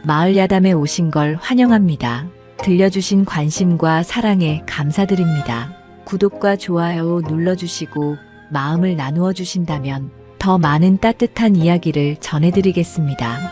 마을 야담에 오신 걸 환영합니다. 들려주신 관심과 사랑에 감사드립니다. 구독과 좋아요 눌러주시고 마음을 나누어 주신다면 더 많은 따뜻한 이야기를 전해드리겠습니다.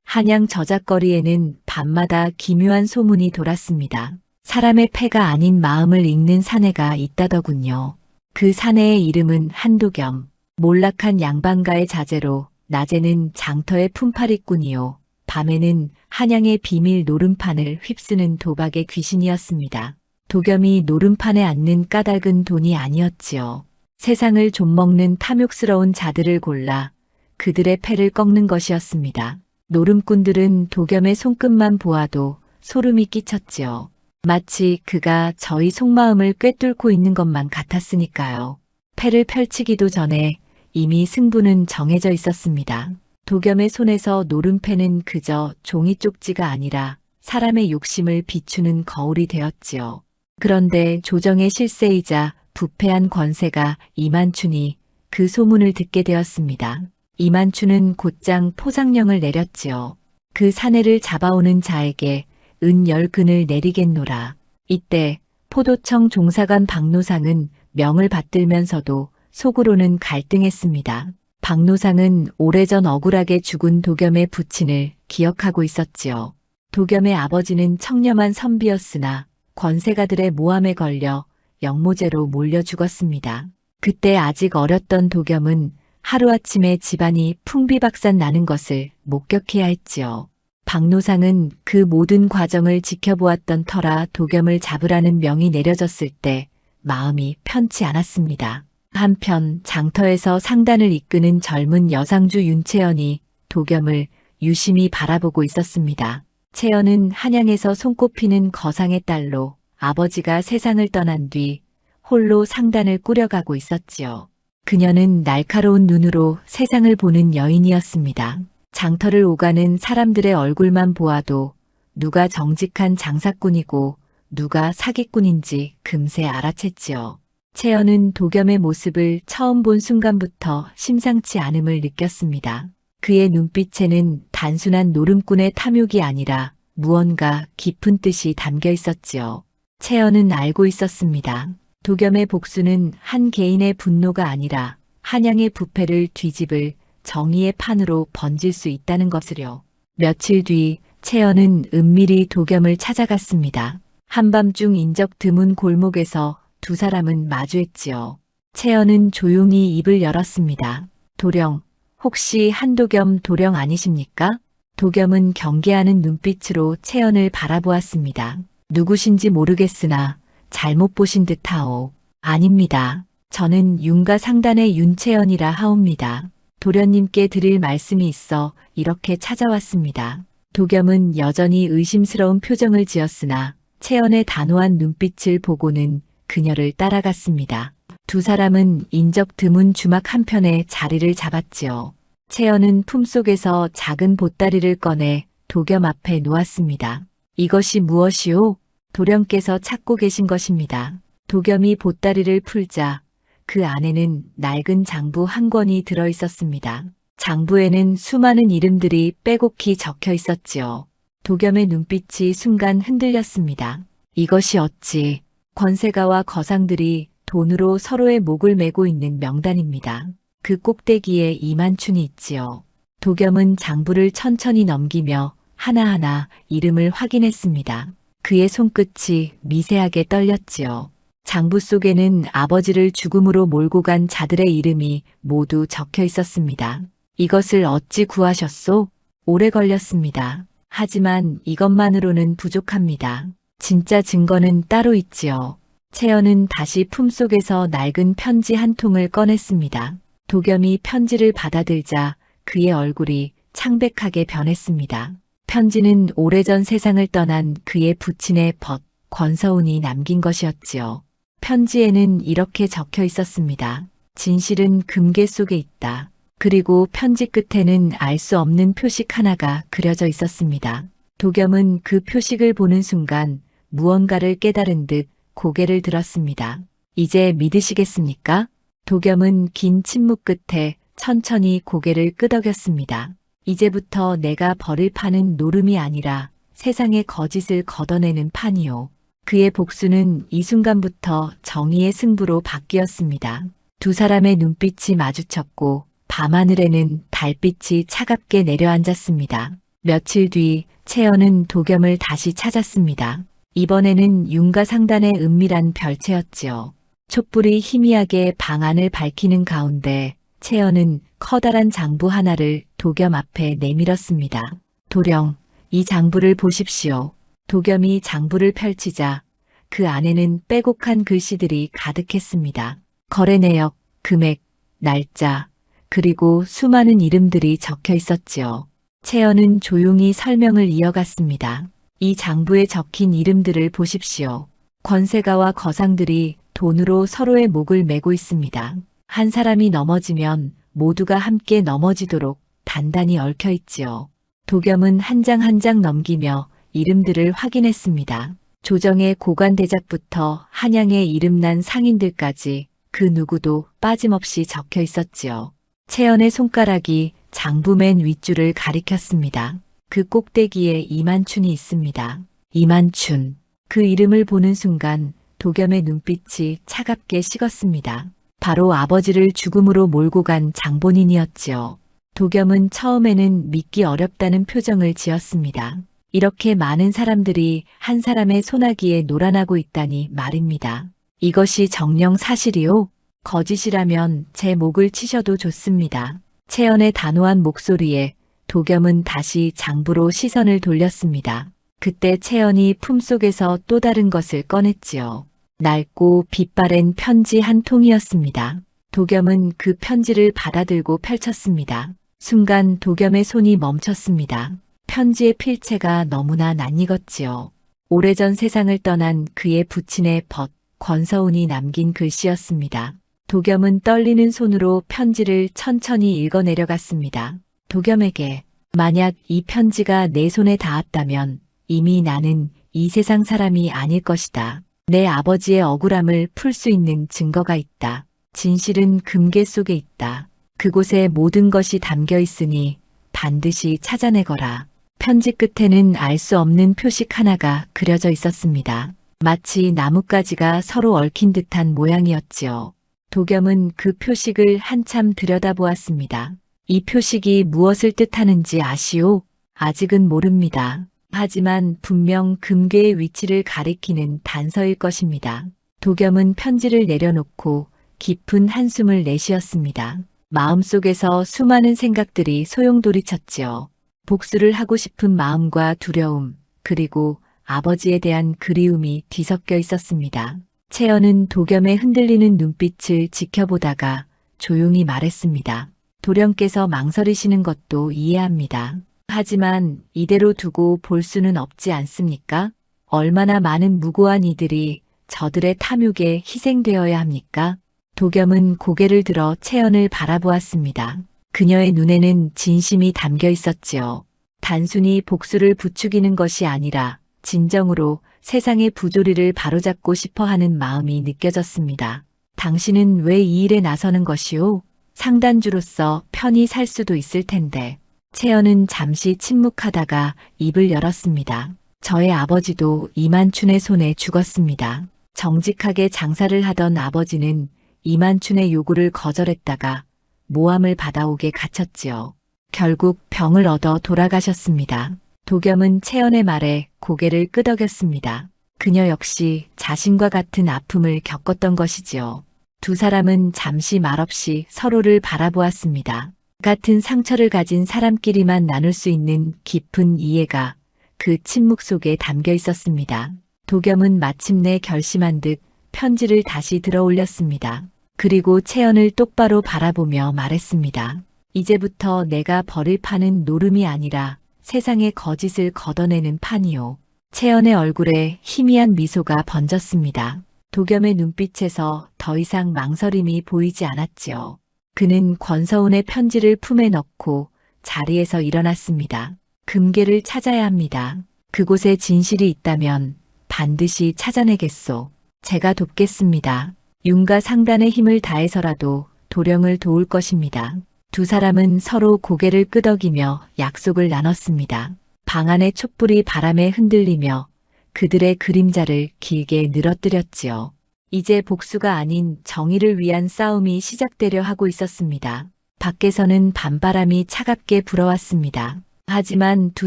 한양 저작거리에는 밤마다 기묘한 소문이 돌았습니다. 사람의 패가 아닌 마음을 읽는 사내가 있다더군요. 그 사내의 이름은 한도겸. 몰락한 양반가의 자제로 낮에는 장터의 품팔이꾼이요. 밤에는 한양의 비밀 노름판을 휩쓰는 도박의 귀신이었습니다. 도겸이 노름판에 앉는 까닭은 돈이 아니었지요. 세상을 좀먹는 탐욕스러운 자들을 골라 그들의 패를 꺾는 것이었습니다. 노름꾼들은 도겸의 손끝만 보아도 소름이 끼쳤지요. 마치 그가 저희 속마음을 꿰뚫고 있는 것만 같았으니까요. 패를 펼치기도 전에 이미 승부는 정해져 있었습니다. 도겸의 손에서 노름패는 그저 종이 쪽지가 아니라 사람의 욕심을 비추는 거울이 되었지요. 그런데 조정의 실세이자 부패한 권세가 이만춘이 그 소문을 듣게 되었습니다. 이만춘은 곧장 포상령을 내렸지요. 그 사내를 잡아오는 자에게 은 10근을 내리겠노라. 이때 포도청 종사관 박노상은 명을 받들면서도 속으로는 갈등했습니다. 박노상은 오래전 억울하게 죽은 도겸의 부친을 기억하고 있었지요. 도겸의 아버지는 청렴한 선비였으나 권세가들의 모함에 걸려 영모제로 몰려 죽었습니다. 그때 아직 어렸던 도겸은 하루아침에 집안이 풍비박산 나는 것을 목격해야 했지요. 박노상은 그 모든 과정을 지켜보았던 터라 도겸을 잡으라는 명이 내려졌을 때 마음이 편치 않았습니다. 한편 장터에서 상단을 이끄는 젊은 여상주 윤채연이 도겸을 유심히 바라보고 있었습니다. 채연은 한양에서 손꼽히는 거상의 딸로 아버지가 세상을 떠난 뒤 홀로 상단을 꾸려가고 있었지요. 그녀는 날카로운 눈으로 세상을 보는 여인이었습니다. 장터를 오가는 사람들의 얼굴만 보아도 누가 정직한 장사꾼이고 누가 사기꾼인지 금세 알아챘지요. 채연은 도겸의 모습을 처음 본 순간부터 심상치 않음을 느꼈습니다. 그의 눈빛에는 단순한 노름꾼의 탐욕이 아니라 무언가 깊은 뜻이 담겨 있었지요. 채연은 알고 있었습니다. 도겸의 복수는 한 개인의 분노가 아니라 한양의 부패를 뒤집을 정의의 판으로 번질 수 있다는 것을요. 며칠 뒤 채연은 은밀히 도겸을 찾아갔습니다. 한밤중 인적 드문 골목에서 두 사람은 마주했지요. 채연은 조용히 입을 열었습니다. 도령, 혹시 한도겸 도령 아니십니까? 도겸은 경계하는 눈빛으로 채연을 바라보았습니다. 누구신지 모르겠으나 잘못 보신 듯하오. 아닙니다. 저는 윤가 상단의 윤채연이라 하옵니다. 도련님께 드릴 말씀이 있어 이렇게 찾아왔습니다. 도겸은 여전히 의심스러운 표정을 지었으나 채연의 단호한 눈빛을 보고는 그녀를 따라갔습니다. 두 사람은 인적 드문 주막 한편에 자리를 잡았지요. 채연은 품속에서 작은 보따리를 꺼내 도겸 앞에 놓았습니다. 이것이 무엇이오? 도령께서 찾고 계신 것입니다. 도겸이 보따리를 풀자 그 안에는 낡은 장부 한 권이 들어 있었습니다. 장부에는 수많은 이름들이 빼곡히 적혀 있었지요. 도겸의 눈빛이 순간 흔들렸습니다. 이것이 어찌 권세가와 거상들이 돈으로 서로의 목을 메고 있는 명단입니다. 그 꼭대기에 이만춘이 있지요. 도겸은 장부를 천천히 넘기며 하나하나 이름을 확인했습니다. 그의 손끝이 미세하게 떨렸지요. 장부 속에는 아버지를 죽음으로 몰고 간 자들의 이름이 모두 적혀 있었습니다. 이것을 어찌 구하셨소? 오래 걸렸습니다. 하지만 이것만으로는 부족합니다. 진짜 증거는 따로 있지요. 채연은 다시 품속에서 낡은 편지 한 통을 꺼냈습니다. 도겸이 편지를 받아들자 그의 얼굴이 창백하게 변했습니다. 편지는 오래전 세상을 떠난 그의 부친의 벗, 권서운이 남긴 것이었지요. 편지에는 이렇게 적혀 있었습니다. 진실은 금괴 속에 있다. 그리고 편지 끝에는 알 수 없는 표식 하나가 그려져 있었습니다. 도겸은 그 표식을 보는 순간 무언가를 깨달은 듯 고개를 들었습니다. 이제 믿으시겠습니까? 도겸은 긴 침묵 끝에 천천히 고개를 끄덕였습니다. 이제부터 내가 벌을 파는 노름이 아니라 세상의 거짓을 걷어내는 판이요. 그의 복수는 이 순간부터 정의의 승부로 바뀌었습니다. 두 사람의 눈빛이 마주쳤고 밤하늘에는 달빛이 차갑게 내려앉았습니다. 며칠 뒤 채연은 도겸을 다시 찾았습니다. 이번에는 윤가 상단의 은밀한 별채였지요. 촛불이 희미하게 방 안을 밝히는 가운데 채연은 커다란 장부 하나를 도겸 앞에 내밀었습니다. 도령, 이 장부를 보십시오. 도겸이 장부를 펼치자 그 안에는 빼곡한 글씨들이 가득했습니다. 거래 내역, 금액, 날짜, 그리고 수많은 이름들이 적혀 있었지요. 채연은 조용히 설명을 이어갔습니다. 이 장부에 적힌 이름들을 보십시오. 권세가와 거상들이 돈으로 서로의 목을 메고 있습니다. 한 사람이 넘어지면 모두가 함께 넘어지도록 단단히 얽혀 있지요. 도겸은 한 장 한 장 넘기며 이름들을 확인했습니다. 조정의 고관대작부터 한양의 이름난 상인들까지 그 누구도 빠짐없이 적혀 있었지요. 채연의 손가락이 장부 맨 윗줄을 가리켰습니다. 그 꼭대기에 이만춘이 있습니다. 이만춘. 그 이름을 보는 순간 도겸의 눈빛이 차갑게 식었습니다. 바로 아버지를 죽음으로 몰고 간 장본인이었지요. 도겸은 처음에는 믿기 어렵다는 표정을 지었습니다. 이렇게 많은 사람들이 한 사람의 소나기에 놀아나고 있다니 말입니다. 이것이 정녕 사실이요? 거짓이라면 제 목을 치셔도 좋습니다. 채연의 단호한 목소리에 도겸은 다시 장부로 시선을 돌렸습니다. 그때 채연이 품속에서 또 다른 것을 꺼냈지요. 낡고 빛바랜 편지 한 통이었습니다. 도겸은 그 편지를 받아들고 펼쳤습니다. 순간 도겸의 손이 멈췄습니다. 편지의 필체가 너무나 낯익었지요. 오래전 세상을 떠난 그의 부친의 벗, 권서운이 남긴 글씨였습니다. 도겸은 떨리는 손으로 편지를 천천히 읽어내려갔습니다. 도겸에게 만약 이 편지가 내 손에 닿았다면 이미 나는 이 세상 사람이 아닐 것이다. 내 아버지의 억울함을 풀 수 있는 증거가 있다. 진실은 금괴 속에 있다. 그곳에 모든 것이 담겨 있으니 반드시 찾아내거라. 편지 끝에는 알 수 없는 표식 하나가 그려져 있었습니다. 마치 나뭇가지가 서로 얽힌 듯한 모양이었지요. 도겸은 그 표식을 한참 들여다보았습니다. 이 표식이 무엇을 뜻하는지 아시오? 아직은 모릅니다. 하지만 분명 금괴의 위치를 가리키는 단서일 것입니다. 도겸은 편지를 내려놓고 깊은 한숨을 내쉬었습니다. 마음속에서 수많은 생각들이 소용돌이쳤지요. 복수를 하고 싶은 마음과 두려움, 그리고 아버지에 대한 그리움이 뒤섞여 있었습니다. 채연은 도겸의 흔들리는 눈빛을 지켜보다가 조용히 말했습니다. 도령께서 망설이시는 것도 이해합니다. 하지만 이대로 두고 볼 수는 없지 않습니까? 얼마나 많은 무고한 이들이 저들의 탐욕에 희생되어야 합니까? 도겸은 고개를 들어 채연을 바라보았습니다. 그녀의 눈에는 진심이 담겨 있었지요. 단순히 복수를 부추기는 것이 아니라 진정으로 세상의 부조리를 바로잡고 싶어 하는 마음이 느껴졌습니다. 당신은 왜 이 일에 나서는 것이오? 상단주로서 편히 살 수도 있을 텐데. 채연은 잠시 침묵하다가 입을 열었습니다. 저의 아버지도 이만춘의 손에 죽었습니다. 정직하게 장사를 하던 아버지는 이만춘의 요구를 거절했다가 모함을 받아오게 갇혔지요. 결국 병을 얻어 돌아가셨습니다. 도겸은 채연의 말에 고개를 끄덕였습니다. 그녀 역시 자신과 같은 아픔을 겪었던 것이지요. 두 사람은 잠시 말없이 서로를 바라보았습니다. 같은 상처를 가진 사람끼리만 나눌 수 있는 깊은 이해가 그 침묵 속에 담겨 있었습니다. 도겸은 마침내 결심한 듯 편지를 다시 들어 올렸습니다. 그리고 채연을 똑바로 바라보며 말했습니다. 이제부터 내가 벌을 파는 노름이 아니라 세상의 거짓을 걷어내는 판이요. 채연의 얼굴에 희미한 미소가 번졌습니다. 도겸의 눈빛에서 더 이상 망설임이 보이지 않았지요. 그는 권서운의 편지를 품에 넣고 자리에서 일어났습니다. 금괴를 찾아야 합니다. 그곳에 진실이 있다면 반드시 찾아내겠소. 제가 돕겠습니다. 윤가 상단의 힘을 다해서라도 도령을 도울 것입니다. 두 사람은 서로 고개를 끄덕이며 약속을 나눴습니다. 방 안의 촛불이 바람에 흔들리며 그들의 그림자를 길게 늘어뜨렸지요. 이제 복수가 아닌 정의를 위한 싸움이 시작되려 하고 있었습니다. 밖에서는 밤바람이 차갑게 불어왔습니다. 하지만 두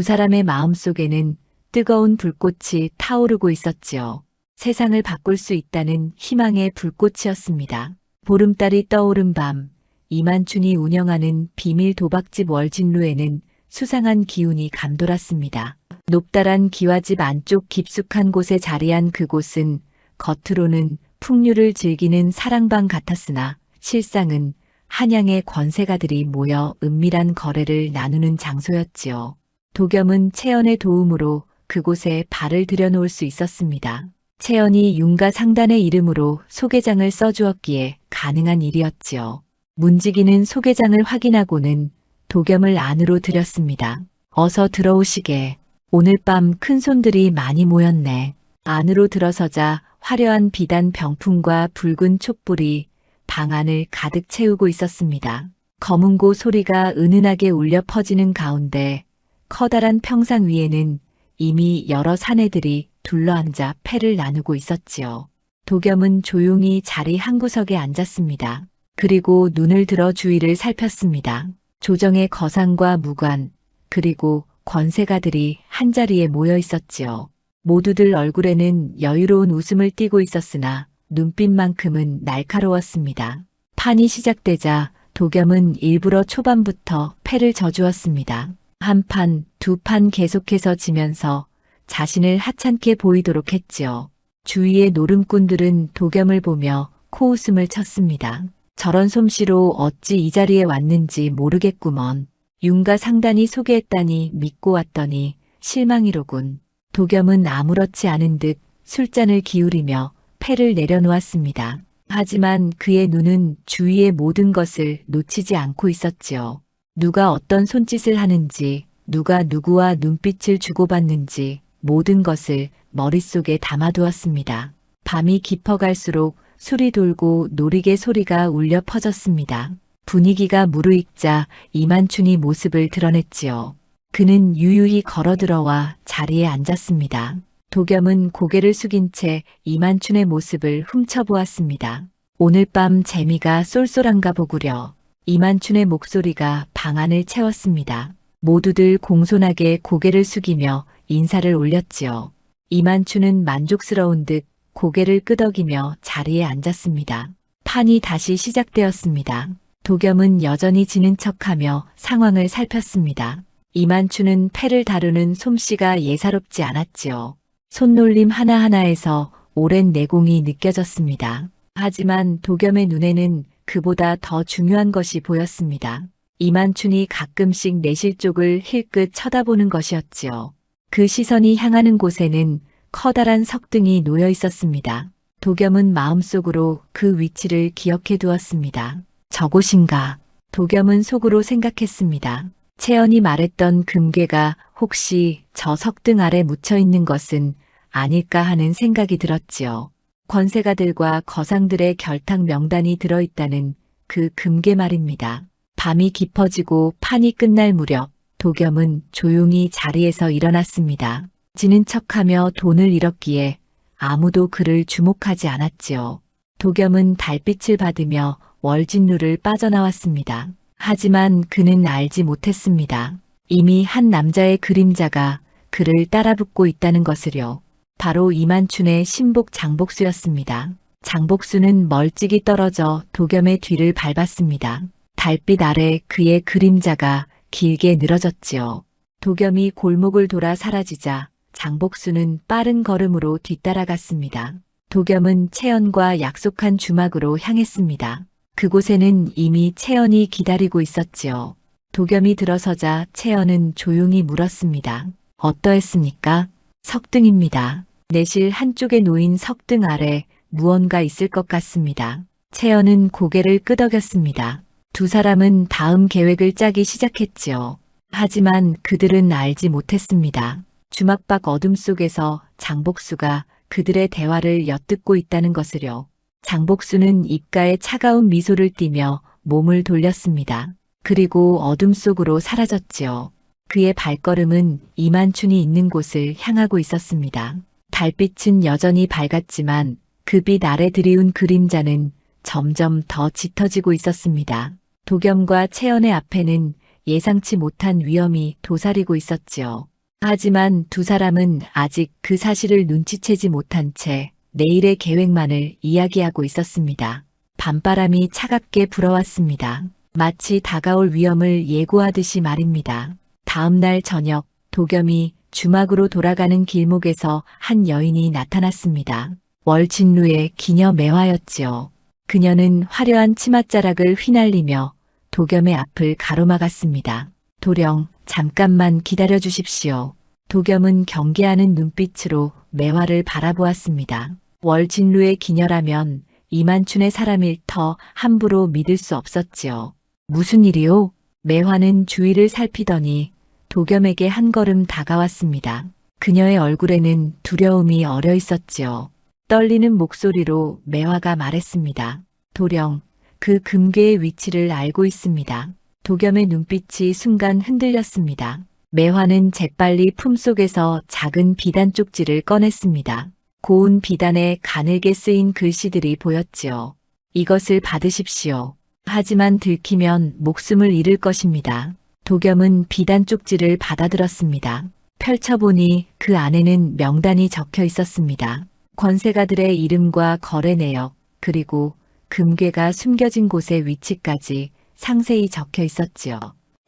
사람의 마음속에는 뜨거운 불꽃이 타오르고 있었지요. 세상을 바꿀 수 있다는 희망의 불꽃이었습니다. 보름달이 떠오른 밤, 이만춘이 운영하는 비밀 도박집 월진루에는 수상한 기운이 감돌았습니다. 높다란 기와집 안쪽 깊숙한 곳에 자리한 그곳은 겉으로는 풍류를 즐기는 사랑방 같았으나 실상은 한양의 권세가들이 모여 은밀한 거래를 나누는 장소였지요. 도겸은 채연의 도움으로 그곳에 발을 들여놓을 수 있었습니다. 채연이 윤가 상단의 이름으로 소개장을 써주었기에 가능한 일이었지요. 문지기는 소개장을 확인하고는 도겸을 안으로 들였습니다. 어서 들어오시게. 오늘 밤 큰손들이 많이 모였네. 안으로 들어서자 화려한 비단 병풍과 붉은 촛불이 방 안을 가득 채우고 있었습니다. 검은고 소리가 은은하게 울려 퍼지는 가운데 커다란 평상 위에는 이미 여러 사내들이 둘러앉아 패를 나누고 있었지요. 도겸은 조용히 자리 한 구석에 앉았습니다. 그리고 눈을 들어 주위를 살폈습니다. 조정의 거상과 무관, 그리고 권세가들이 한자리에 모여 있었지요. 모두들 얼굴에는 여유로운 웃음을 띠고 있었으나 눈빛만큼은 날카로웠습니다. 판이 시작되자 도겸은 일부러 초반부터 패를 져주었습니다. 한 판, 두 판 계속해서 지면서 자신을 하찮게 보이도록 했지요. 주위의 노름꾼들은 도겸을 보며 코웃음을 쳤습니다. 저런 솜씨로 어찌 이 자리에 왔는지 모르겠구먼. 윤가 상단이 소개했다니 믿고 왔더니 실망이로군. 도겸은 아무렇지 않은 듯 술잔을 기울이며 패를 내려놓았습니다. 하지만 그의 눈은 주위의 모든 것을 놓치지 않고 있었지요. 누가 어떤 손짓을 하는지, 누가 누구와 눈빛을 주고받는지 모든 것을 머릿속에 담아두었습니다. 밤이 깊어갈수록 술이 돌고 놀이개 소리가 울려 퍼졌습니다. 분위기가 무르익자 이만춘이 모습을 드러냈지요. 그는 유유히 걸어들어와 자리에 앉았습니다. 도겸은 고개를 숙인 채 이만춘의 모습을 훔쳐보았습니다. 오늘 밤 재미가 쏠쏠한가 보구려. 이만춘의 목소리가 방 안을 채웠습니다. 모두들 공손하게 고개를 숙이며 인사를 올렸지요. 이만춘은 만족스러운 듯 고개를 끄덕이며 자리에 앉았습니다. 판이 다시 시작되었습니다. 도겸은 여전히 지는 척하며 상황을 살폈습니다. 이만춘은 패를 다루는 솜씨가 예사롭지 않았지요. 손놀림 하나하나에서 오랜 내공이 느껴졌습니다. 하지만 도겸의 눈에는 그보다 더 중요한 것이 보였습니다. 이만춘이 가끔씩 내실 쪽을 힐끗 쳐다보는 것이었지요. 그 시선이 향하는 곳에는 커다란 석등이 놓여 있었습니다. 도겸은 마음속으로 그 위치를 기억해 두었습니다. 저곳인가? 도겸은 속으로 생각했습니다. 채연이 말했던 금괴가 혹시 저 석등 아래 묻혀 있는 것은 아닐까 하는 생각이 들었지요. 권세가들과 거상들의 결탁 명단이 들어있다는 그 금괴 말입니다. 밤이 깊어지고 판이 끝날 무렵 도겸은 조용히 자리에서 일어났습니다. 지는 척하며 돈을 잃었기에 아무도 그를 주목하지 않았지요. 도겸은 달빛을 받으며 월진루를 빠져나왔습니다. 하지만 그는 알지 못했습니다. 이미 한 남자의 그림자가 그를 따라붙고 있다는 것을요. 바로 이만춘의 신복 장복수였습니다. 장복수는 멀찍이 떨어져 도겸의 뒤를 밟았습니다. 달빛 아래 그의 그림자가 길게 늘어졌지요. 도겸이 골목을 돌아 사라지자 장복수는 빠른 걸음으로 뒤따라갔습니다. 도겸은 채연과 약속한 주막으로 향했습니다. 그곳에는 이미 채연이 기다리고 있었지요. 도겸이 들어서자 채연은 조용히 물었습니다. 어떠했습니까? 석등입니다. 내실 한쪽에 놓인 석등 아래 무언가 있을 것 같습니다. 채연은 고개를 끄덕였습니다. 두 사람은 다음 계획을 짜기 시작했지요. 하지만 그들은 알지 못했습니다. 주막 밖 어둠 속에서 장복수가 그들의 대화를 엿듣고 있다는 것을요. 장복수는 입가에 차가운 미소를 띠며 몸을 돌렸습니다. 그리고 어둠 속으로 사라졌지요. 그의 발걸음은 이만춘이 있는 곳을 향하고 있었습니다. 달빛은 여전히 밝았지만 그 빛 아래 드리운 그림자는 점점 더 짙어지고 있었습니다. 도겸과 채연의 앞에는 예상치 못한 위험이 도사리고 있었지요. 하지만 두 사람은 아직 그 사실을 눈치채지 못한 채 내일의 계획만을 이야기하고 있었습니다. 밤바람이 차갑게 불어왔습니다. 마치 다가올 위험을 예고하듯이 말입니다. 다음 날 저녁 도겸이 주막으로 돌아가는 길목에서 한 여인이 나타났습니다. 월진루의 기녀 매화였지요. 그녀는 화려한 치맛자락을 휘날리며 도겸의 앞을 가로막았습니다. 도령, 잠깐만 기다려 주십시오. 도겸은 경계하는 눈빛으로 매화를 바라보았습니다. 월진루의 기녀라면 이만춘의 사람일 터 함부로 믿을 수 없었지요. 무슨 일이오? 매화는 주위를 살피더니 도겸에게 한 걸음 다가왔습니다. 그녀의 얼굴에는 두려움이 어려 있었지요. 떨리는 목소리로 매화가 말했습니다. 도령, 그 금괴의 위치를 알고 있습니다. 도겸의 눈빛이 순간 흔들렸습니다. 매화는 재빨리 품속에서 작은 비단 쪽지를 꺼냈습니다. 고운 비단에 가늘게 쓰인 글씨들이 보였지요. 이것을 받으십시오. 하지만 들키면 목숨을 잃을 것입니다. 도겸은 비단 쪽지를 받아들었습니다. 펼쳐보니 그 안에는 명단이 적혀 있었습니다. 권세가들의 이름과 거래 내역, 그리고 금괴가 숨겨진 곳의 위치까지 상세히 적혀 있었지요.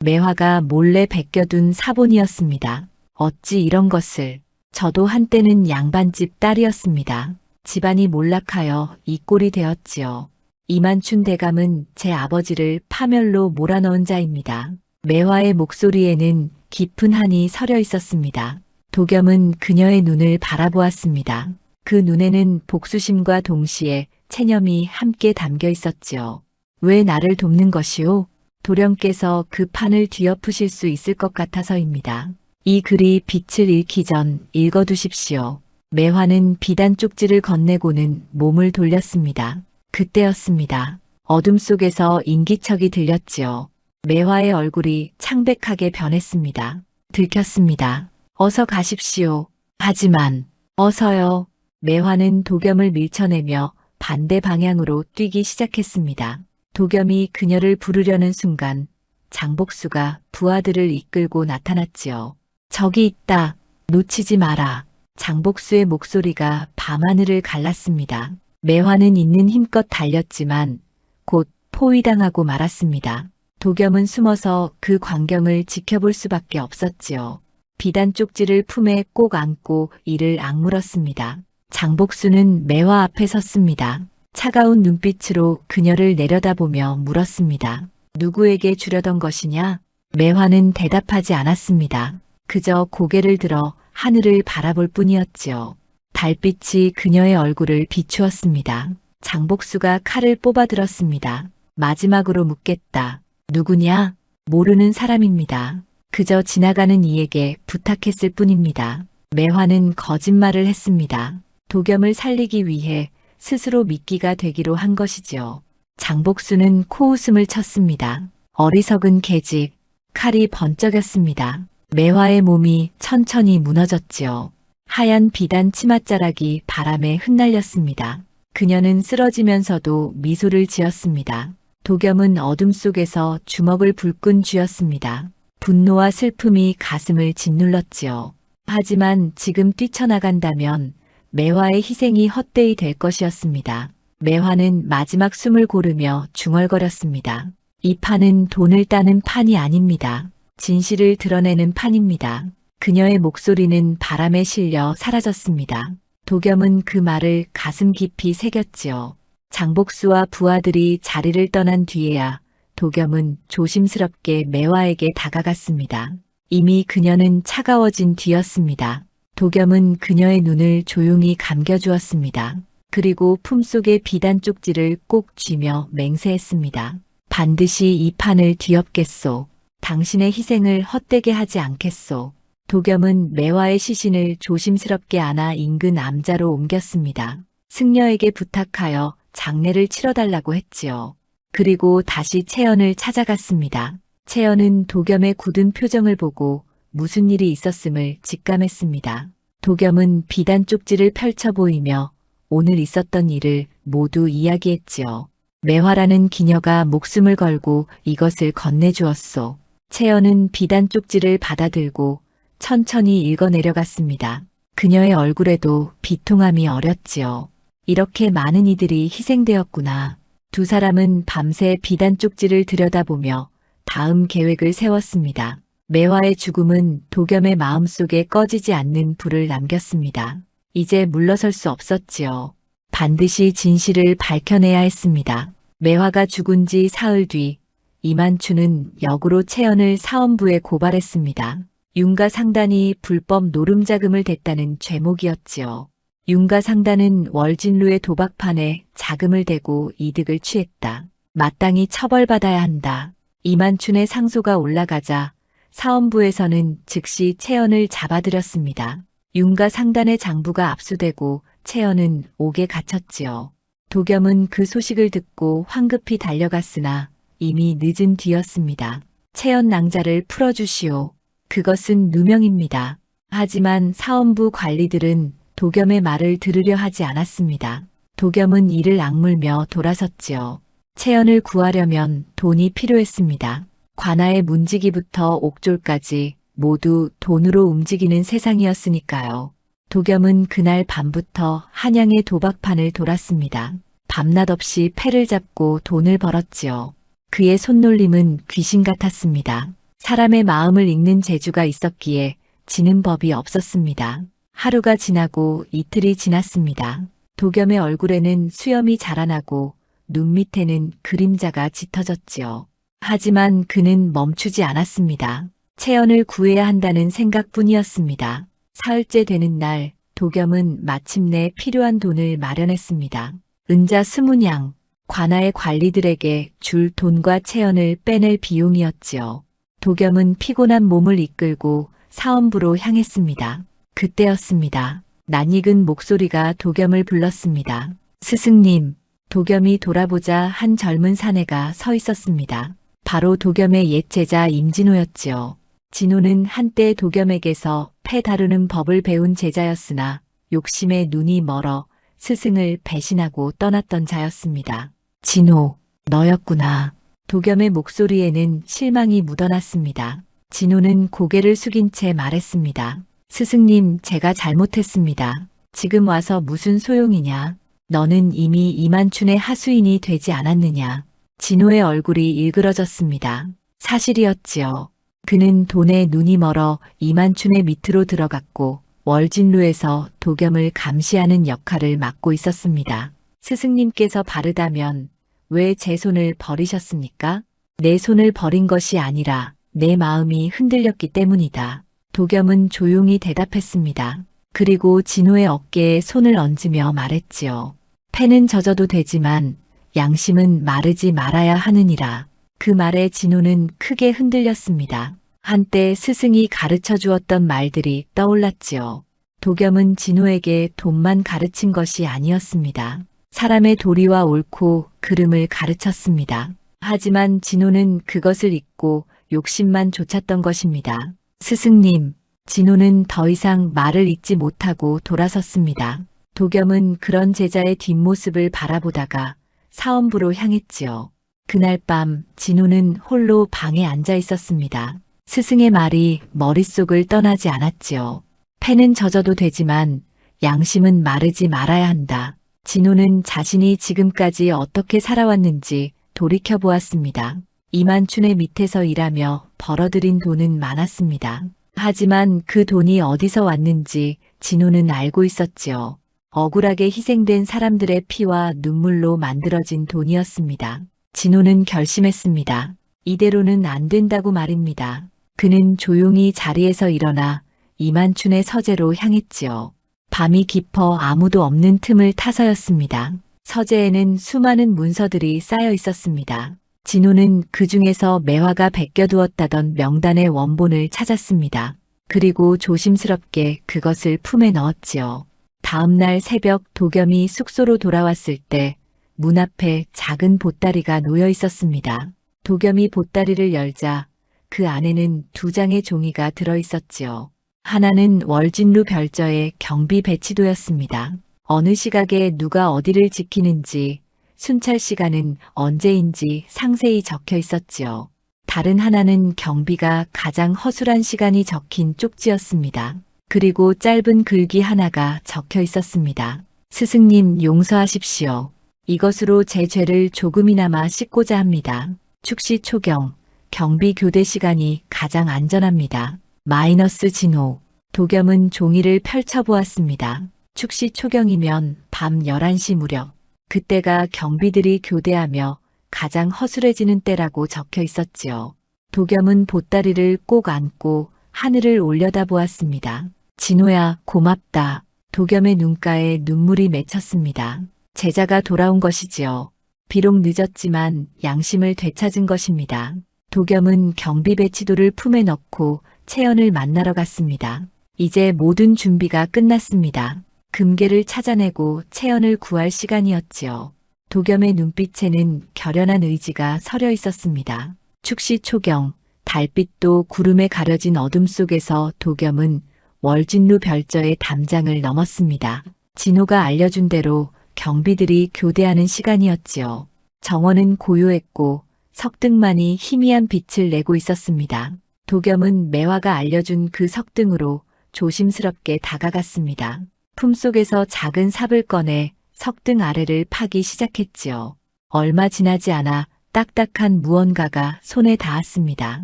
매화가 몰래 베껴둔 사본이었습니다. 어찌 이런 것을. 저도 한때는 양반집 딸이었습니다. 집안이 몰락하여 이 꼴이 되었지요. 이만춘 대감은 제 아버지를 파멸로 몰아넣은 자입니다. 매화의 목소리에는 깊은 한이 서려 있었습니다. 도겸은 그녀의 눈을 바라보았습니다. 그 눈에는 복수심과 동시에 체념이 함께 담겨 있었지요. 왜 나를 돕는 것이오? 도령께서 그 판을 뒤엎으실 수 있을 것 같아서입니다. 이 글이 빛을 잃기 전 읽어두십시오. 매화는 비단 쪽지를 건네고는 몸을 돌렸습니다. 그때였습니다. 어둠 속에서 인기척이 들렸지요. 매화의 얼굴이 창백하게 변했습니다. 들켰습니다. 어서 가십시오. 하지만 어서요. 매화는 도겸을 밀쳐내며 반대 방향으로 뛰기 시작했습니다. 도겸이 그녀를 부르려는 순간 장복수가 부하들을 이끌고 나타났지요. 저기 있다. 놓치지 마라. 장복수의 목소리가 밤하늘을 갈랐습니다. 매화는 있는 힘껏 달렸지만 곧 포위당하고 말았습니다. 도겸은 숨어서 그 광경을 지켜볼 수밖에 없었지요. 비단 쪽지를 품에 꼭 안고 이를 악물었습니다. 장복수는 매화 앞에 섰습니다. 차가운 눈빛으로 그녀를 내려다보며 물었습니다. 누구에게 주려던 것이냐? 매화는 대답하지 않았습니다. 그저 고개를 들어 하늘을 바라볼 뿐이었지요. 달빛이 그녀의 얼굴을 비추었습니다. 장복수가 칼을 뽑아들었습니다. 마지막으로 묻겠다. 누구냐? 모르는 사람입니다. 그저 지나가는 이에게 부탁했을 뿐입니다. 매화는 거짓말을 했습니다. 도겸을 살리기 위해 스스로 미끼가 되기로 한 것이지요. 장복수는 코웃음을 쳤습니다. 어리석은 계집. 칼이 번쩍였습니다. 매화의 몸이 천천히 무너졌지요. 하얀 비단 치맛자락이 바람에 흩날렸습니다. 그녀는 쓰러지면서도 미소를 지었습니다. 도겸은 어둠 속에서 주먹을 불끈 쥐었습니다. 분노와 슬픔이 가슴을 짓눌렀지요. 하지만 지금 뛰쳐나간다면 매화의 희생이 헛되이 될 것이었습니다. 매화는 마지막 숨을 고르며 중얼거렸습니다. 이 판은 돈을 따는 판이 아닙니다. 진실을 드러내는 판입니다. 그녀의 목소리는 바람에 실려 사라졌습니다. 도겸은 그 말을 가슴 깊이 새겼지요. 장복수와 부하들이 자리를 떠난 뒤에야 도겸은 조심스럽게 매화에게 다가갔습니다. 이미 그녀는 차가워진 뒤였습니다. 도겸은 그녀의 눈을 조용히 감겨주었습니다. 그리고 품속의 비단 쪽지를 꼭 쥐며 맹세했습니다. 반드시 이 판을 뒤엎겠소. 당신의 희생을 헛되게 하지 않겠소. 도겸은 매화의 시신을 조심스럽게 안아 인근 암자로 옮겼습니다. 승려에게 부탁하여 장례를 치러달라고 했지요. 그리고 다시 채연을 찾아갔습니다. 채연은 도겸의 굳은 표정을 보고 무슨 일이 있었음을 직감했습니다. 도겸은 비단 쪽지를 펼쳐 보이며 오늘 있었던 일을 모두 이야기했지요. 매화라는 기녀가 목숨을 걸고 이것을 건네주었소. 채연은 비단 쪽지를 받아들고 천천히 읽어내려갔습니다. 그녀의 얼굴에도 비통함이 어렸지요. 이렇게 많은 이들이 희생되었구나. 두 사람은 밤새 비단 쪽지를 들여다보며 다음 계획을 세웠습니다. 매화의 죽음은 도겸의 마음속에 꺼지지 않는 불을 남겼습니다. 이제 물러설 수 없었지요. 반드시 진실을 밝혀내야 했습니다. 매화가 죽은 지 사흘 뒤 이만추는 역으로 채연을 사원부에 고발했습니다. 윤가 상단이 불법 노름자금을 댔다는 죄목이었지요. 윤가 상단은 월진루의 도박판에 자금을 대고 이득을 취했다. 마땅히 처벌받아야 한다. 이만춘의 상소가 올라가자 사원부에서는 즉시 채연을 잡아들였습니다. 윤가 상단의 장부가 압수되고 채연은 옥에 갇혔지요. 도겸은 그 소식을 듣고 황급히 달려갔으나 이미 늦은 뒤였습니다. 채연 낭자를 풀어주시오. 그것은 누명입니다. 하지만 사원부 관리들은 도겸의 말을 들으려 하지 않았습니다. 도겸은 이를 악물며 돌아섰지요. 채연을 구하려면 돈이 필요했습니다. 관아의 문지기부터 옥졸까지 모두 돈으로 움직이는 세상이었으니까요. 도겸은 그날 밤부터 한양의 도박판을 돌았습니다. 밤낮 없이 패를 잡고 돈을 벌었지요. 그의 손놀림은 귀신 같았습니다. 사람의 마음을 읽는 재주가 있었기에 지는 법이 없었습니다. 하루가 지나고 이틀이 지났습니다. 도겸의 얼굴에는 수염이 자라나고 눈 밑에는 그림자가 짙어졌지요. 하지만 그는 멈추지 않았습니다. 채연을 구해야 한다는 생각뿐이었습니다. 사흘째 되는 날 도겸은 마침내 필요한 돈을 마련했습니다. 은자 20냥, 관아의 관리들에게 줄 돈과 채연을 빼낼 비용이었지요. 도겸은 피곤한 몸을 이끌고 사원부로 향했습니다. 그때였습니다. 낯익은 목소리가 도겸을 불렀습니다. 스승님, 도겸이 돌아보자 한 젊은 사내가 서 있었습니다. 바로 도겸의 옛 제자 임진호였지요. 진호는 한때 도겸에게서 패 다루는 법을 배운 제자였으나 욕심에 눈이 멀어 스승을 배신하고 떠났던 자였습니다. 진호, 너였구나. 도겸의 목소리에는 실망이 묻어났습니다. 진호는 고개를 숙인 채 말했습니다. 스승님, 제가 잘못했습니다. 지금 와서 무슨 소용이냐? 너는 이미 이만춘의 하수인이 되지 않았느냐? 진호의 얼굴이 일그러졌습니다. 사실이었지요. 그는 돈에 눈이 멀어 이만춘의 밑으로 들어갔고 월진루에서 도겸을 감시하는 역할을 맡고 있었습니다. 스승님께서 바르다면 왜 제 손을 버리셨습니까? 내 손을 버린 것이 아니라 내 마음이 흔들렸기 때문이다. 도겸은 조용히 대답했습니다. 그리고 진호의 어깨에 손을 얹으며 말했지요. 패는 젖어도 되지만 양심은 마르지 말아야 하느니라. 그 말에 진호는 크게 흔들렸습니다. 한때 스승이 가르쳐 주었던 말들이 떠올랐지요. 도겸은 진호에게 돈만 가르친 것이 아니었습니다. 사람의 도리와 옳고 그름을 가르쳤습니다. 하지만 진호는 그것을 잊고 욕심만 좇았던 것입니다. 스승님, 진호는 더 이상 말을 잇지 못하고 돌아섰습니다. 도겸은 그런 제자의 뒷모습을 바라보다가 사원부로 향했지요. 그날 밤 진호는 홀로 방에 앉아 있었습니다. 스승의 말이 머릿속을 떠나지 않았지요. 패는 젖어도 되지만 양심은 마르지 말아야 한다. 진호는 자신이 지금까지 어떻게 살아왔는지 돌이켜보았습니다. 이만춘의 밑에서 일하며 벌어들인 돈은 많았습니다. 하지만 그 돈이 어디서 왔는지 진호는 알고 있었지요. 억울하게 희생된 사람들의 피와 눈물로 만들어진 돈이었습니다. 진호는 결심했습니다. 이대로는 안 된다고 말입니다. 그는 조용히 자리에서 일어나 이만춘의 서재로 향했지요. 밤이 깊어 아무도 없는 틈을 타서였습니다. 서재에는 수많은 문서들이 쌓여 있었습니다. 진호는 그 중에서 매화가 베껴두었다던 명단의 원본을 찾았습니다. 그리고 조심스럽게 그것을 품에 넣었지요. 다음 날 새벽 도겸이 숙소로 돌아왔을 때 문 앞에 작은 보따리가 놓여 있었습니다. 도겸이 보따리를 열자 그 안에는 두 장의 종이가 들어 있었지요. 하나는 월진루 별저의 경비 배치도였습니다. 어느 시각에 누가 어디를 지키는지, 순찰 시간은 언제인지 상세히 적혀 있었지요. 다른 하나는 경비가 가장 허술한 시간이 적힌 쪽지였습니다. 그리고 짧은 글귀 하나가 적혀 있었습니다. 스승님 용서하십시오. 이것으로 제 죄를 조금이나마 씻고자 합니다. 축시 초경, 경비 교대 시간이 가장 안전합니다. 마이너스 진호. 도겸은 종이를 펼쳐보았습니다. 축시 초경이면 밤 11시 무렵. 그때가 경비들이 교대하며 가장 허술해지는 때라고 적혀 있었지요. 도겸은 보따리를 꼭 안고 하늘을 올려다보았습니다. 진호야, 고맙다. 도겸의 눈가에 눈물이 맺혔습니다. 제자가 돌아온 것이지요. 비록 늦었지만 양심을 되찾은 것입니다. 도겸은 경비 배치도를 품에 넣고 채연을 만나러 갔습니다. 이제 모든 준비가 끝났습니다. 금괴를 찾아내고 채연을 구할 시간이었지요. 도겸의 눈빛에는 결연한 의지가 서려 있었습니다. 축시 초경, 달빛도 구름에 가려진 어둠 속에서 도겸은 월진루 별저의 담장을 넘었습니다. 진호가 알려준 대로 경비들이 교대하는 시간이었지요. 정원은 고요했고 석등만이 희미한 빛을 내고 있었습니다. 도겸은 매화가 알려준 그 석등으로 조심스럽게 다가갔습니다. 품속에서 작은 삽을 꺼내 석등 아래를 파기 시작했지요. 얼마 지나지 않아 딱딱한 무언가가 손에 닿았습니다.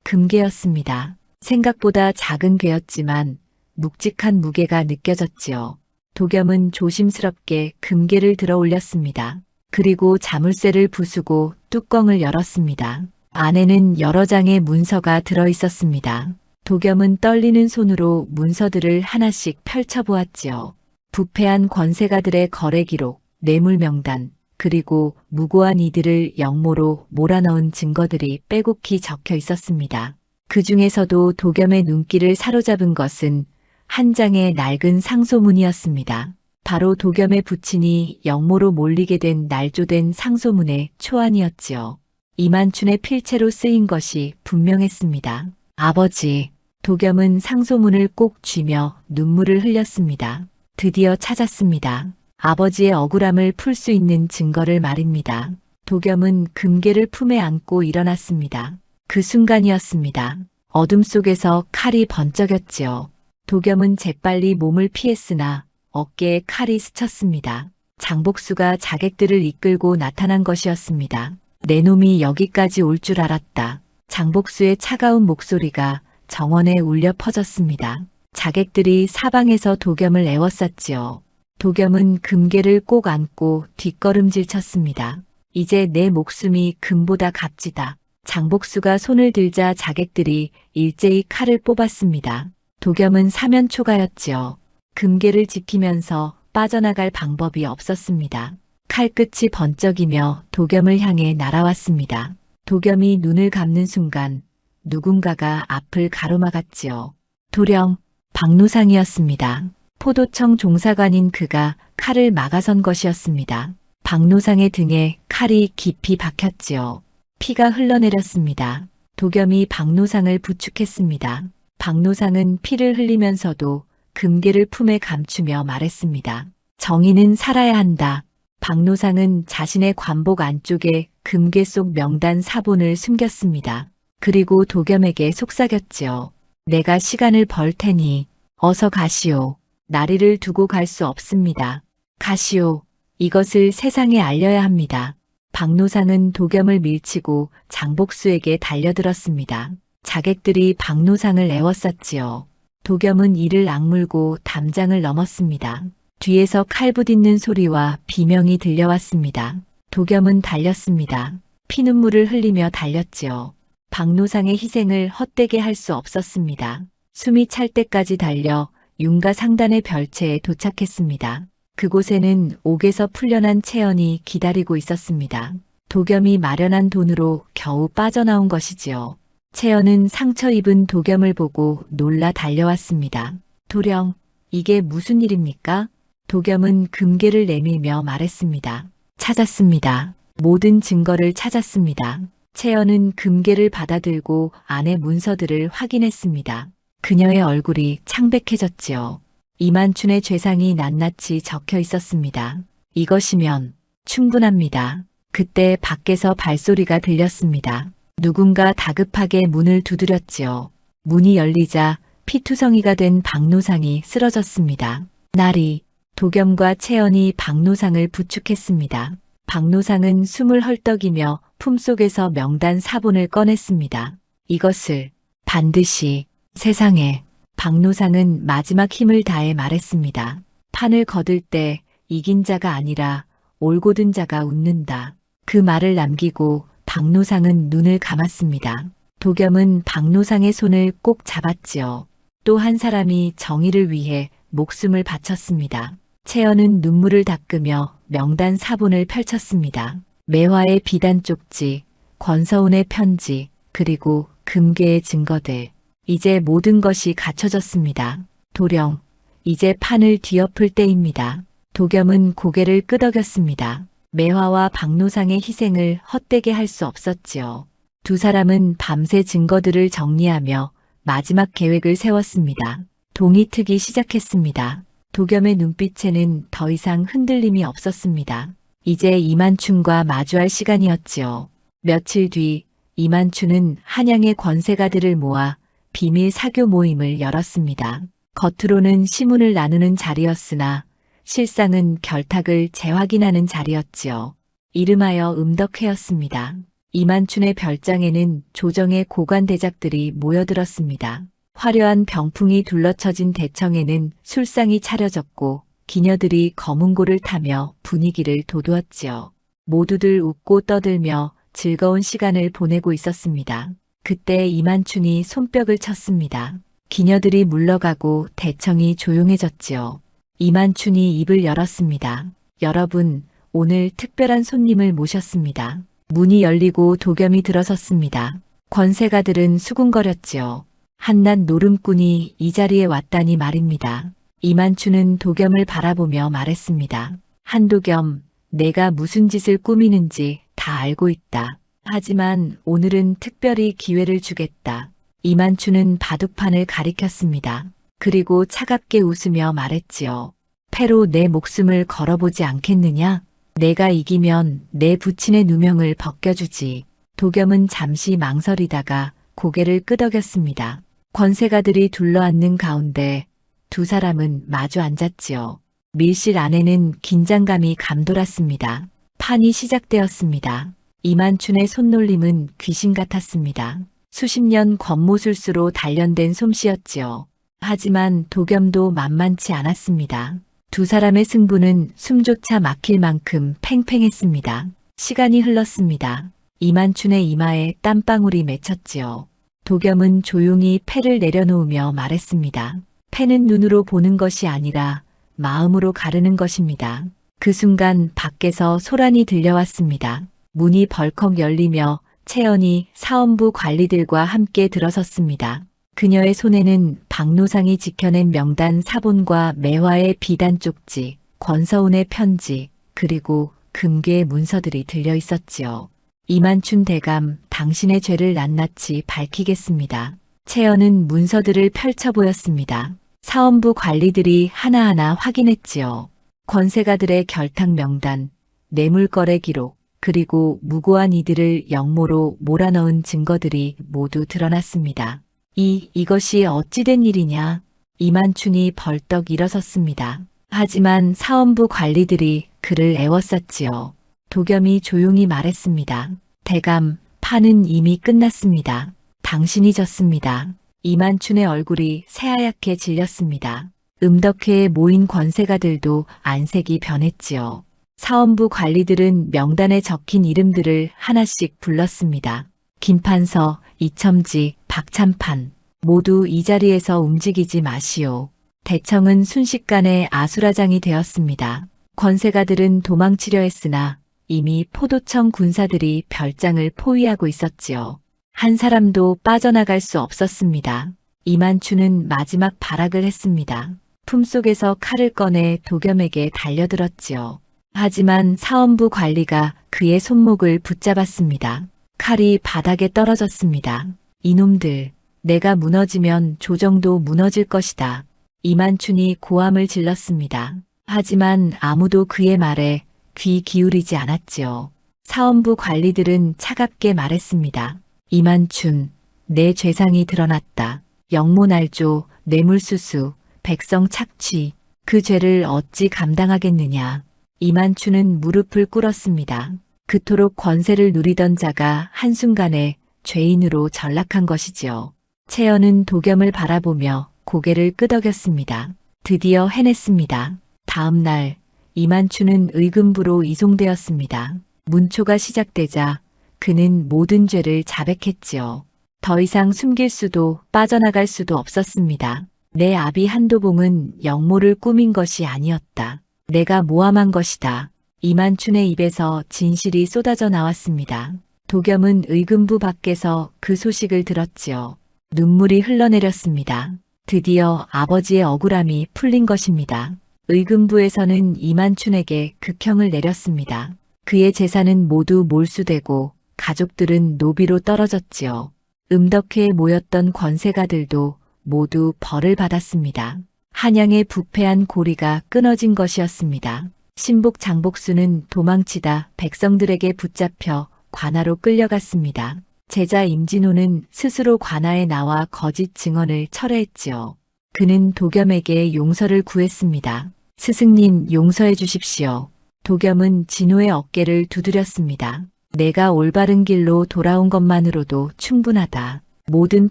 금괴였습니다. 생각보다 작은 괴였지만 묵직한 무게가 느껴졌지요. 도겸은 조심스럽게 금괴를 들어 올렸습니다. 그리고 자물쇠를 부수고 뚜껑을 열었습니다. 안에는 여러 장의 문서가 들어 있었습니다. 도겸은 떨리는 손으로 문서들을 하나씩 펼쳐보았지요. 부패한 권세가들의 거래 기록, 뇌물 명단, 그리고 무고한 이들을 영모로 몰아넣은 증거들이 빼곡히 적혀 있었습니다. 그 중에서도 도겸의 눈길을 사로잡은 것은 한 장의 낡은 상소문이었습니다. 바로 도겸의 부친이 영모로 몰리게 된 날조된 상소문의 초안이었지요. 이만춘의 필체로 쓰인 것이 분명했습니다. 아버지, 도겸은 상소문을 꼭 쥐며 눈물을 흘렸습니다. 드디어 찾았습니다. 아버지의 억울함을 풀 수 있는 증거를 말입니다. 도겸은 금괴를 품에 안고 일어났습니다. 그 순간이었습니다. 어둠 속에서 칼이 번쩍였지요. 도겸은 재빨리 몸을 피했으나 어깨에 칼이 스쳤습니다. 장복수가 자객들을 이끌고 나타난 것이었습니다. 내 놈이 여기까지 올 줄 알았다. 장복수의 차가운 목소리가 정원에 울려 퍼졌습니다. 자객들이 사방에서 도겸을 애워쌌지요. 도겸은 금괴를 꼭 안고 뒷걸음질 쳤습니다. 이제 내 목숨이 금보다 값지다. 장복수가 손을 들자 자객들이 일제히 칼을 뽑았습니다. 도겸은 사면초가였지요. 금괴를 지키면서 빠져나갈 방법이 없었습니다. 칼끝이 번쩍이며 도겸을 향해 날아왔습니다. 도겸이 눈을 감는 순간 누군가가 앞을 가로막았지요. 도령, 박노상이었습니다. 포도청 종사관인 그가 칼을 막아선 것이었습니다. 박노상의 등에 칼이 깊이 박혔지요. 피가 흘러내렸습니다. 도겸이 박노상을 부축했습니다. 박노상은 피를 흘리면서도 금괴를 품에 감추며 말했습니다. 정의는 살아야 한다. 박노상은 자신의 관복 안쪽에 금괴 속 명단 사본을 숨겼습니다. 그리고 도겸에게 속삭였지요. 내가 시간을 벌 테니 어서 가시오. 나리를 두고 갈 수 없습니다. 가시오. 이것을 세상에 알려야 합니다. 박노상은 도겸을 밀치고 장복수에게 달려들었습니다. 자객들이 박노상을 애워쌌지요. 도겸은 이를 악물고 담장을 넘었습니다. 뒤에서 칼 부딪는 소리와 비명이 들려왔습니다. 도겸은 달렸습니다. 피눈물을 흘리며 달렸지요. 박노상의 희생을 헛되게 할 수 없었습니다. 숨이 찰 때까지 달려 윤가 상단의 별채에 도착했습니다. 그곳에는 옥에서 풀려난 채연이 기다리고 있었습니다. 도겸이 마련한 돈으로 겨우 빠져나온 것이지요. 채연은 상처 입은 도겸을 보고 놀라 달려왔습니다. 도령, 이게 무슨 일입니까? 도겸은 금괴를 내밀며 말했습니다. 찾았습니다. 모든 증거를 찾았습니다. 채연은 금괴를 받아들고 안의 문서들을 확인했습니다. 그녀의 얼굴이 창백해졌지요. 이만춘의 죄상이 낱낱이 적혀 있었습니다. 이것이면 충분합니다. 그때 밖에서 발소리가 들렸습니다. 누군가 다급하게 문을 두드렸지요. 문이 열리자 피투성이가 된 박노상이 쓰러졌습니다. 나리, 도겸과 채연이 박노상을 부축했습니다. 박노상은 숨을 헐떡이며 품속에서 명단 사본을 꺼냈습니다. 이것을 반드시 세상에. 박노상은 마지막 힘을 다해 말했습니다. 판을 거둘 때 이긴 자가 아니라 올곧은 자가 웃는다. 그 말을 남기고 박노상은 눈을 감았습니다. 도겸은 박노상의 손을 꼭 잡았지요. 또 한 사람이 정의를 위해 목숨을 바쳤습니다. 채연은 눈물을 닦으며 명단 사본을 펼쳤습니다. 매화의 비단 쪽지, 권서운의 편지, 그리고 금괴의 증거들. 이제 모든 것이 갖춰졌습니다. 도령, 이제 판을 뒤엎을 때입니다. 도겸은 고개를 끄덕였습니다. 매화와 박노상의 희생을 헛되게 할 수 없었지요. 두 사람은 밤새 증거들을 정리하며 마지막 계획을 세웠습니다. 동이 트기 시작했습니다. 도겸의 눈빛에는 더 이상 흔들림이 없었습니다. 이제 이만춘과 마주할 시간이었지요. 며칠 뒤 이만춘은 한양의 권세가들을 모아 비밀 사교 모임을 열었습니다. 겉으로는 시문을 나누는 자리였으나 실상은 결탁을 재확인하는 자리였지요. 이름하여 음덕회였습니다. 이만춘의 별장에는 조정의 고관대작들이 모여들었습니다. 화려한 병풍이 둘러쳐진 대청에는 술상이 차려졌고 기녀들이 검은고를 타며 분위기를 돋우었지요. 모두들 웃고 떠들며 즐거운 시간을 보내고 있었습니다. 그때 이만춘이 손뼉을 쳤습니다. 기녀들이 물러가고 대청이 조용해졌지요. 이만춘이 입을 열었습니다. 여러분, 오늘 특별한 손님을 모셨습니다. 문이 열리고 도겸이 들어섰습니다. 권세가들은 수군거렸지요. 한낱 노름꾼이 이 자리에 왔다니 말입니다. 이만춘은 도겸을 바라보며 말했습니다. 한도겸, 내가 무슨 짓을 꾸미는지 다 알고 있다. 하지만 오늘은 특별히 기회를 주겠다. 이만춘은 바둑판을 가리켰습니다. 그리고 차갑게 웃으며 말했지요. 패로 내 목숨을 걸어보지 않겠느냐? 내가 이기면 내 부친의 누명을 벗겨주지. 도겸은 잠시 망설이다가 고개를 끄덕였습니다. 권세가들이 둘러앉는 가운데 두 사람은 마주 앉았지요. 밀실 안에는 긴장감이 감돌았습니다. 판이 시작되었습니다. 이만춘의 손놀림은 귀신 같았습니다. 수십 년 권모술수로 단련된 솜씨였지요. 하지만 도겸도 만만치 않았습니다. 두 사람의 승부는 숨조차 막힐 만큼 팽팽했습니다. 시간이 흘렀습니다. 이만춘의 이마에 땀방울이 맺혔지요. 도겸은 조용히 패를 내려놓으며 말했습니다. 패는 눈으로 보는 것이 아니라 마음으로 가르는 것입니다. 그 순간 밖에서 소란이 들려왔습니다. 문이 벌컥 열리며 채연이 사원부 관리들과 함께 들어섰습니다. 그녀의 손에는 박노상이 지켜낸 명단 사본과 매화의 비단 쪽지, 권서운의 편지, 그리고 금괴의 문서들이 들려 있었지요. 이만춘 대감, 당신의 죄를 낱낱이 밝히겠습니다. 채연은 문서들을 펼쳐 보였습니다. 사원부 관리들이 하나하나 확인했지요. 권세가들의 결탁 명단, 뇌물거래 기록, 그리고 무고한 이들을 역모로 몰아넣은 증거들이 모두 드러났습니다. 이것이 어찌된 일이냐? 이만춘이 벌떡 일어섰습니다. 하지만 사원부 관리들이 그를 애워쌌지요. 도겸이 조용히 말했습니다. 대감, 판은 이미 끝났습니다. 당신이 졌습니다. 이만춘의 얼굴이 새하얗게 질렸습니다. 음덕회에 모인 권세가들도 안색이 변했지요. 사원부 관리들은 명단에 적힌 이름들을 하나씩 불렀습니다. 김판서, 이첨지, 박참판, 모두 이 자리에서 움직이지 마시오. 대청은 순식간에 아수라장이 되었습니다. 권세가들은 도망치려 했으나 이미 포도청 군사들이 별장을 포위하고 있었지요. 한 사람도 빠져나갈 수 없었습니다. 이만춘은 마지막 발악을 했습니다. 품속에서 칼을 꺼내 도겸에게 달려들었지요. 하지만 사원부 관리가 그의 손목을 붙잡았습니다. 칼이 바닥에 떨어졌습니다. 이놈들, 내가 무너지면 조정도 무너질 것이다. 이만춘이 고함을 질렀습니다. 하지만 아무도 그의 말에 귀 기울이지 않았지요. 사원부 관리들은 차갑게 말했습니다. 이만춘, 내 죄상이 드러났다. 영모날조, 뇌물수수, 백성 착취, 그 죄를 어찌 감당하겠느냐. 이만춘은 무릎을 꿇었습니다. 그토록 권세를 누리던 자가 한순간에 죄인으로 전락한 것이지요. 채연은 도겸을 바라보며 고개를 끄덕였습니다. 드디어 해냈습니다. 다음 날 이만춘은 의금부로 이송되었습니다. 문초가 시작되자 그는 모든 죄를 자백했지요. 더 이상 숨길 수도 빠져나갈 수도 없었습니다. 내 아비 한도봉은 영모를 꾸민 것이 아니었다. 내가 모함한 것이다. 이만춘의 입에서 진실이 쏟아져 나왔습니다. 도겸은 의금부 밖에서 그 소식을 들었지요. 눈물이 흘러내렸습니다. 드디어 아버지의 억울함이 풀린 것입니다. 의금부에서는 이만춘에게 극형을 내렸습니다. 그의 재산은 모두 몰수되고 가족들은 노비로 떨어졌지요. 음덕회에 모였던 권세가들도 모두 벌을 받았습니다. 한양의 부패한 고리가 끊어진 것이었습니다. 신복 장복수는 도망치다 백성들에게 붙잡혀 관아로 끌려갔습니다. 제자 임진호는 스스로 관아에 나와 거짓 증언을 철회했지요. 그는 도겸에게 용서를 구했습니다. 스승님, 용서해 주십시오. 도겸은 진호의 어깨를 두드렸습니다. 내가 올바른 길로 돌아온 것만으로도 충분하다. 모든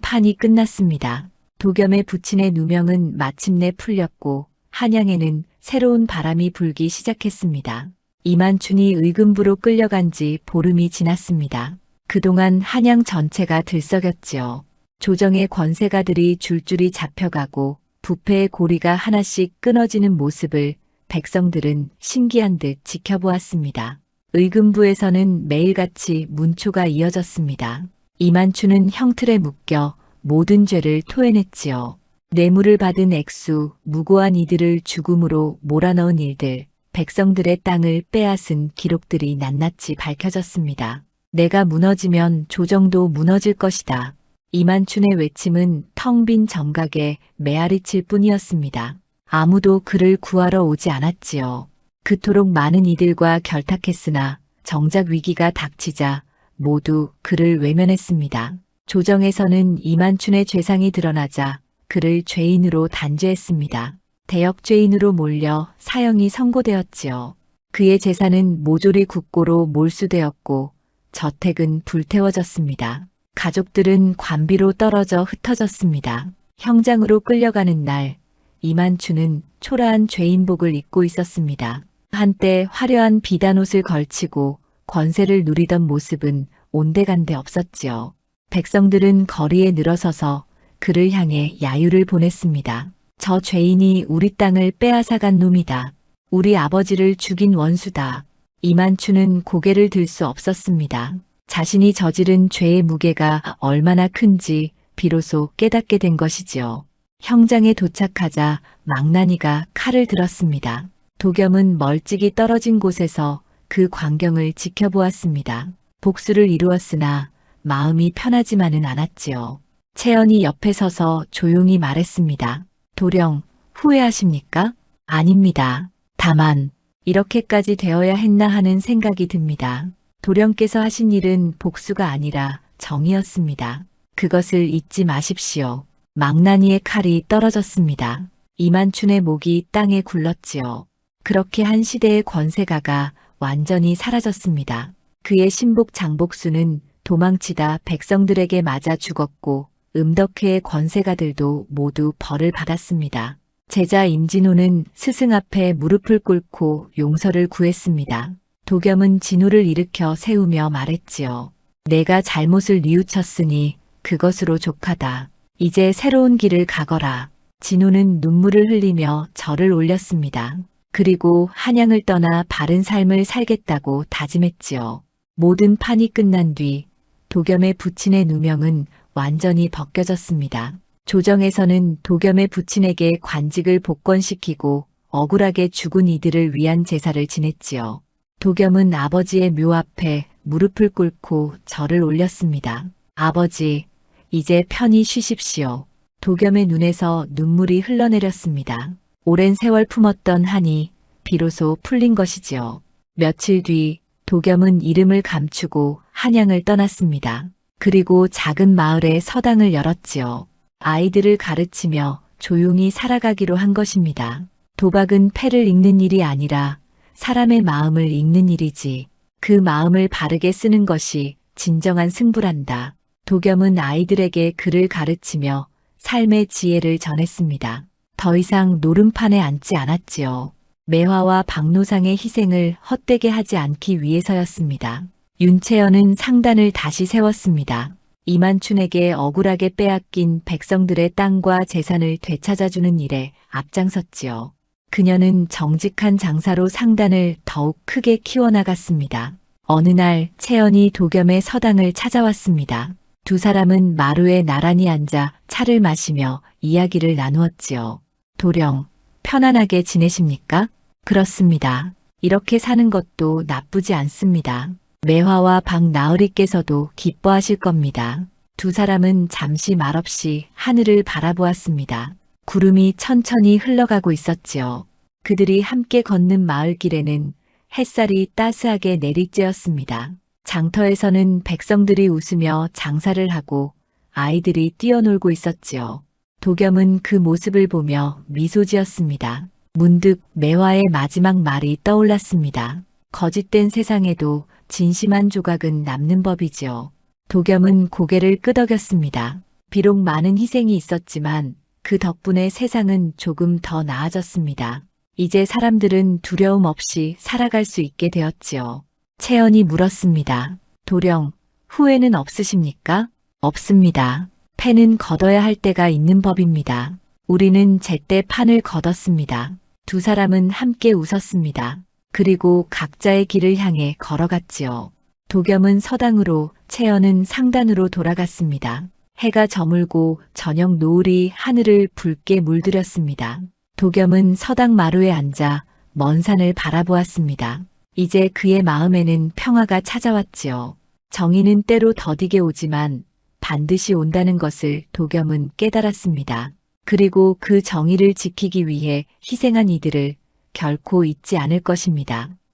판이 끝났습니다. 도겸의 부친의 누명은 마침내 풀렸고 한양에는 새로운 바람이 불기 시작했습니다. 이만춘이 의금부로 끌려간 지 보름이 지났습니다. 그동안 한양 전체가 들썩였지요. 조정의 권세가들이 줄줄이 잡혀가고 부패의 고리가 하나씩 끊어지는 모습을 백성들은 신기한 듯 지켜보았습니다. 의금부에서는 매일같이 문초가 이어졌습니다. 이만춘은 형틀에 묶여 모든 죄를 토해냈지요. 뇌물을 받은 액수, 무고한 이들을 죽음으로 몰아넣은 일들, 백성들의 땅을 빼앗은 기록들이 낱낱이 밝혀졌습니다. 내가 무너지면 조정도 무너질 것이다. 이만춘의 외침은 텅 빈 정각에 메아리칠 뿐이었습니다. 아무도 그를 구하러 오지 않았지요. 그토록 많은 이들과 결탁했으나 정작 위기가 닥치자 모두 그를 외면했습니다. 조정에서는 이만춘의 죄상이 드러나자 그를 죄인으로 단죄했습니다. 대역죄인으로 몰려 사형이 선고되었지요. 그의 재산은 모조리 국고로 몰수되었고 저택은 불태워졌습니다. 가족들은 관비로 떨어져 흩어졌습니다. 형장으로 끌려가는 날 이만춘은 초라한 죄인복을 입고 있었습니다. 한때 화려한 비단옷을 걸치고 권세를 누리던 모습은 온데간데 없었지요. 백성들은 거리에 늘어서서 그를 향해 야유를 보냈습니다. 저 죄인이 우리 땅을 빼앗아간 놈이다. 우리 아버지를 죽인 원수다. 이만춘은 고개를 들 수 없었습니다. 자신이 저지른 죄의 무게가 얼마나 큰지 비로소 깨닫게 된 것이지요. 형장에 도착하자 망나니가 칼을 들었습니다. 도겸은 멀찍이 떨어진 곳에서 그 광경을 지켜보았습니다. 복수를 이루었으나 마음이 편하지만은 않았지요. 채연이 옆에 서서 조용히 말했습니다. 도령, 후회하십니까? 아닙니다. 다만 이렇게까지 되어야 했나 하는 생각이 듭니다. 도령께서 하신 일은 복수가 아니라 정이었습니다. 그것을 잊지 마십시오. 망나니의 칼이 떨어졌습니다. 이만춘의 목이 땅에 굴렀지요. 그렇게 한 시대의 권세가가 완전히 사라졌습니다. 그의 신복 장복수는 도망치다 백성들에게 맞아 죽었고 음덕회의 권세가들도 모두 벌을 받았습니다. 제자 임진호는 스승 앞에 무릎을 꿇고 용서를 구했습니다. 도겸은 진호를 일으켜 세우며 말했지요. 내가 잘못을 뉘우쳤으니 그것으로 족하다. 이제 새로운 길을 가거라. 진호는 눈물을 흘리며 절을 올렸습니다. 그리고 한양을 떠나 바른 삶을 살겠다고 다짐했지요. 모든 판이 끝난 뒤 도겸의 부친의 누명은 완전히 벗겨졌습니다. 조정에서는 도겸의 부친에게 관직을 복권시키고 억울하게 죽은 이들을 위한 제사를 지냈지요. 도겸은 아버지의 묘 앞에 무릎을 꿇고 절을 올렸습니다. 아버지, 이제 편히 쉬십시오. 도겸의 눈에서 눈물이 흘러내렸습니다. 오랜 세월 품었던 한이 비로소 풀린 것이지요. 며칠 뒤 도겸은 이름을 감추고 한양을 떠났습니다. 그리고 작은 마을에 서당을 열었지요. 아이들을 가르치며 조용히 살아가기로 한 것입니다. 도박은 패를 읽는 일이 아니라 사람의 마음을 읽는 일이지. 그 마음을 바르게 쓰는 것이 진정한 승부란다. 도겸은 아이들에게 글을 가르치며 삶의 지혜를 전했습니다. 더 이상 노름판에 앉지 않았지요. 매화와 박노상의 희생을 헛되게 하지 않기 위해서였습니다. 윤채연은 상단을 다시 세웠습니다. 이만춘에게 억울하게 빼앗긴 백성들의 땅과 재산을 되찾아주는 일에 앞장섰지요. 그녀는 정직한 장사로 상단을 더욱 크게 키워나갔습니다. 어느 날 채연이 도겸의 서당을 찾아왔습니다. 두 사람은 마루에 나란히 앉아 차를 마시며 이야기를 나누었지요. 도령, 편안하게 지내십니까? 그렇습니다. 이렇게 사는 것도 나쁘지 않습니다. 매화와 박나으리께서도 기뻐하실 겁니다. 두 사람은 잠시 말없이 하늘을 바라보았습니다. 구름이 천천히 흘러가고 있었지요. 그들이 함께 걷는 마을길에는 햇살이 따스하게 내리쬐었습니다. 장터에서는 백성들이 웃으며 장사를 하고 아이들이 뛰어놀고 있었지요. 도겸은 그 모습을 보며 미소 지었습니다. 문득 매화의 마지막 말이 떠올랐습니다. 거짓된 세상에도 진심한 조각은 남는 법이지요. 도겸은 고개를 끄덕였습니다. 비록 많은 희생이 있었지만 그 덕분에 세상은 조금 더 나아졌습니다. 이제 사람들은 두려움 없이 살아갈 수 있게 되었지요. 채연이 물었습니다. 도령, 후회는 없으십니까? 없습니다. 패는 걷어야 할 때가 있는 법입니다. 우리는 제때 판을 걷었습니다. 두 사람은 함께 웃었습니다. 그리고 각자의 길을 향해 걸어갔지요. 도겸은 서당으로, 채연은 상단으로 돌아갔습니다. 해가 저물고 저녁 노을이 하늘을 붉게 물들였습니다. 도겸은 서당 마루에 앉아 먼 산을 바라보았습니다. 이제 그의 마음에는 평화가 찾아왔지요. 정의는 때로 더디게 오지만 반드시 온다는 것을 도겸은 깨달았습니다. 그리고 그 정의를 지키기 위해 희생한 이들을 결코 잊지 않을 것입니다.